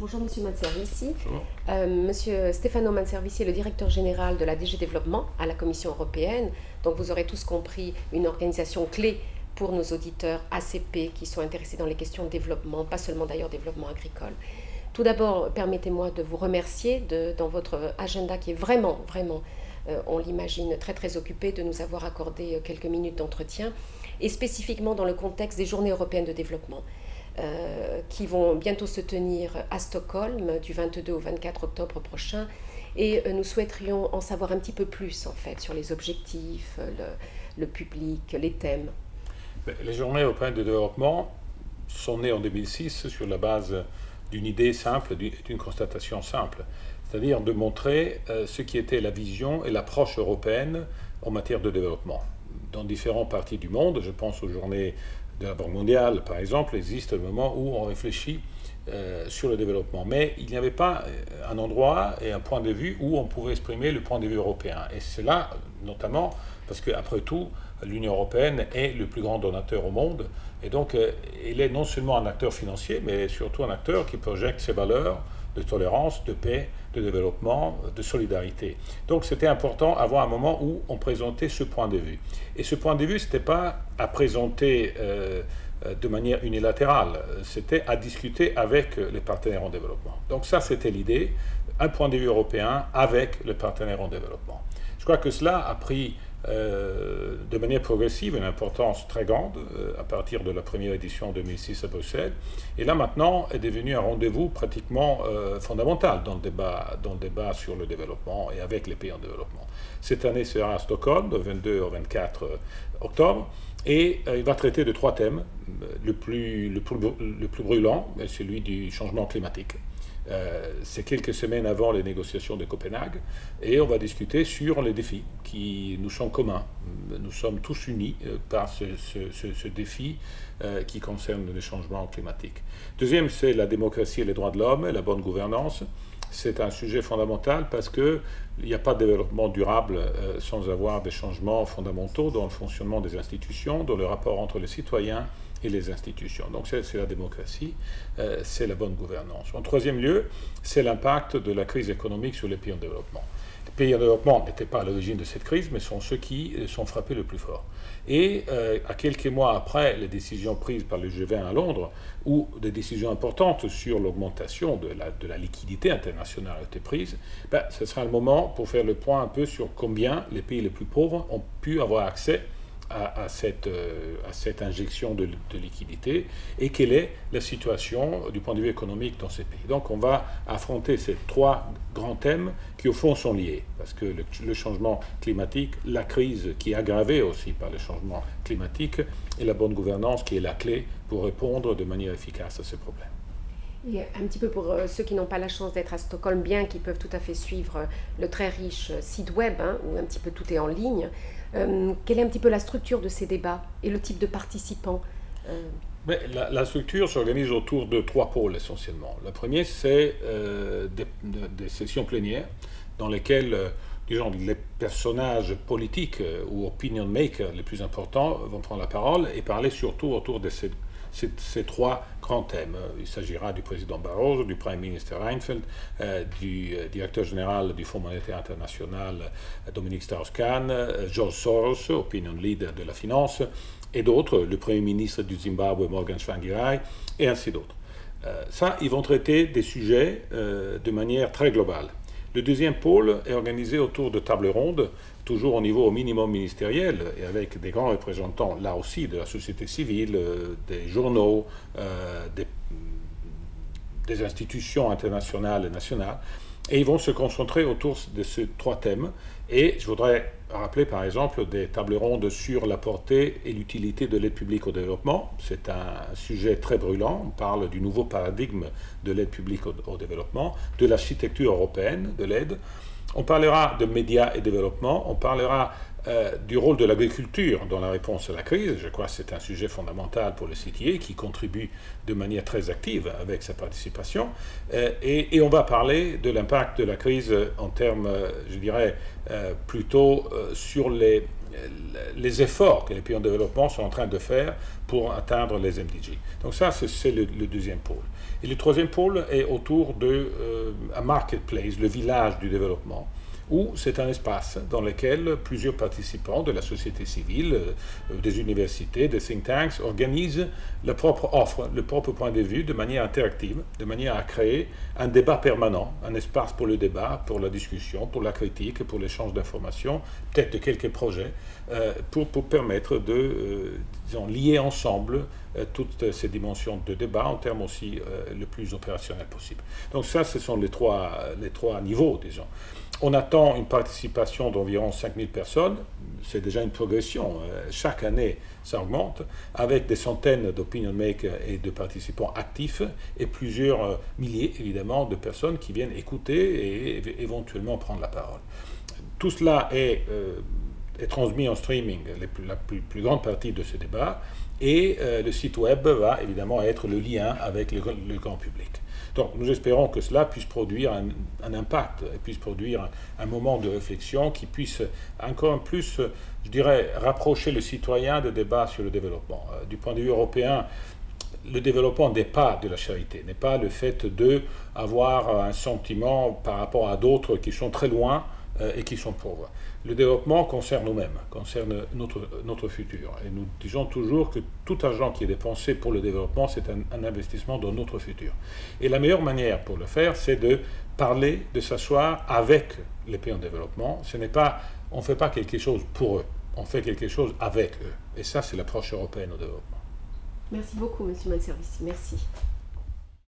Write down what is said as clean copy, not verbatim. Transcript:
Bonjour Monsieur Manservisi. Bonjour. Monsieur Stefano Manservisi est le directeur général de la DG Développement à la Commission européenne. Donc vous aurez tous compris une organisation clé pour nos auditeurs ACP qui sont intéressés dans les questions de développement, pas seulement d'ailleurs développement agricole. Tout d'abord, permettez-moi de vous remercier dans votre agenda qui est vraiment, on l'imagine, très occupé, de nous avoir accordé quelques minutes d'entretien, et spécifiquement dans le contexte des Journées européennes de développement, qui vont bientôt se tenir à Stockholm du 22 au 24 octobre prochain. Et nous souhaiterions en savoir un petit peu plus, en fait, sur les objectifs, le public, les thèmes. Les Journées européennes de développement sont nées en 2006 sur la base d'une idée simple, d'une constatation simple, c'est-à-dire de montrer ce qui était la vision et l'approche européenne en matière de développement. Dans différentes parties du monde, je pense aux Journées de la Banque mondiale, par exemple, il existe un moment où on réfléchit sur le développement. Mais il n'y avait pas un endroit et un point de vue où on pouvait exprimer le point de vue européen. Et cela, notamment, parce qu'après tout, l'Union européenne est le plus grand donateur au monde. Et donc, elle est non seulement un acteur financier, mais surtout un acteur qui projette ses valeurs de tolérance, de paix, de développement, de solidarité. Donc c'était important d'avoir un moment où on présentait ce point de vue. Et ce point de vue, ce n'était pas à présenter de manière unilatérale, c'était à discuter avec les partenaires en développement. Donc ça, c'était l'idée, un point de vue européen avec les partenaires en développement. Je crois que cela a pris de manière progressive une importance très grande à partir de la première édition en 2006 à Bruxelles. Et là maintenant est devenu un rendez-vous pratiquement fondamental dans le débat sur le développement et avec les pays en développement. Cette année sera à Stockholm, du 22 au 24 octobre, et il va traiter de trois thèmes. Le plus brûlant est celui du changement climatique. C'est quelques semaines avant les négociations de Copenhague, et on va discuter sur les défis qui nous sont communs. Nous sommes tous unis par ce défi qui concerne le changement climatique. Deuxième, c'est la démocratie et les droits de l'homme et la bonne gouvernance. C'est un sujet fondamental parce qu'il n'y a pas de développement durable sans avoir des changements fondamentaux dans le fonctionnement des institutions, dans le rapport entre les citoyens et les institutions. Donc c'est la démocratie, c'est la bonne gouvernance. En troisième lieu, c'est l'impact de la crise économique sur les pays en développement. Les pays en développement n'étaient pas à l'origine de cette crise, mais sont ceux qui sont frappés le plus fort. Et à quelques mois après les décisions prises par le G20 à Londres, où des décisions importantes sur l'augmentation de la liquidité internationale ont été prises, ce sera le moment pour faire le point un peu sur combien les pays les plus pauvres ont pu avoir accès à cette injection de liquidité et quelle est la situation du point de vue économique dans ces pays. Donc on va affronter ces trois grands thèmes qui au fond sont liés, parce que le changement climatique, la crise qui est aggravée aussi par le changement climatique et la bonne gouvernance qui est la clé pour répondre de manière efficace à ces problèmes. Et un petit peu pour ceux qui n'ont pas la chance d'être à Stockholm, bien qu'ils peuvent tout à fait suivre le très riche site web, où un petit peu tout est en ligne, quelle est un petit peu la structure de ces débats et le type de participants? Mais la structure s'organise autour de trois pôles essentiellement. Le premier, c'est des sessions plénières dans lesquelles disons, les personnages politiques ou opinion makers les plus importants vont prendre la parole et parler surtout autour de ces trois grands thèmes. Il s'agira du président Barroso, du Premier ministre Reinfeldt, du directeur général du Fonds monétaire international Dominique Strauss-Kahn, George Soros, opinion leader de la finance, et d'autres, le Premier ministre du Zimbabwe Morgan Tsvangirai, et ainsi d'autres. Ça, ils vont traiter des sujets de manière très globale. Le deuxième pôle est organisé autour de tables rondes, toujours au niveau au minimum ministériel, et avec des grands représentants, là aussi, de la société civile, des journaux, des institutions internationales et nationales. Et ils vont se concentrer autour de ces trois thèmes. Et je voudrais rappeler, par exemple, des tables rondes sur la portée et l'utilité de l'aide publique au développement. C'est un sujet très brûlant. On parle du nouveau paradigme de l'aide publique au développement, de l'architecture européenne de l'aide. On parlera de médias et développement. On parlera du rôle de l'agriculture dans la réponse à la crise. Je crois que c'est un sujet fondamental pour le CTA qui contribue de manière très active avec sa participation. Et on va parler de l'impact de la crise en termes, je dirais, plutôt sur les les efforts que les pays en développement sont en train de faire pour atteindre les MDG. Donc ça, c'est le deuxième pôle. Et le troisième pôle est autour de un marketplace, le village du développement, où c'est un espace dans lequel plusieurs participants de la société civile, des universités, des think tanks, organisent leur propre offre, leur propre point de vue de manière interactive, de manière à créer un débat permanent, un espace pour le débat, pour la discussion, pour la critique, pour l'échange d'informations, peut-être de quelques projets, pour permettre de disons, lier ensemble toutes ces dimensions de débat en termes aussi le plus opérationnel possible. Donc ça, ce sont les trois niveaux, disons. On attend une participation d'environ 5000 personnes, c'est déjà une progression, chaque année ça augmente, avec des centaines d'opinion makers et de participants actifs, et plusieurs milliers évidemment de personnes qui viennent écouter et éventuellement prendre la parole. Tout cela est transmis en streaming, la plus grande partie de ce débat, et le site web va évidemment être le lien avec le grand public. Donc nous espérons que cela puisse produire un impact, et puisse produire un moment de réflexion qui puisse encore plus, je dirais, rapprocher le citoyen de débats sur le développement. Du point de vue européen, le développement n'est pas de la charité, n'est pas le fait d'avoir un sentiment par rapport à d'autres qui sont très loin et qui sont pauvres. Le développement concerne nous-mêmes, concerne notre futur. Et nous disons toujours que tout argent qui est dépensé pour le développement, c'est un investissement dans notre futur. Et la meilleure manière pour le faire, c'est de parler, de s'asseoir avec les pays en développement. On ne fait pas quelque chose pour eux, on fait quelque chose avec eux. Et ça, c'est l'approche européenne au développement. Merci beaucoup, M. Manservisi. Merci.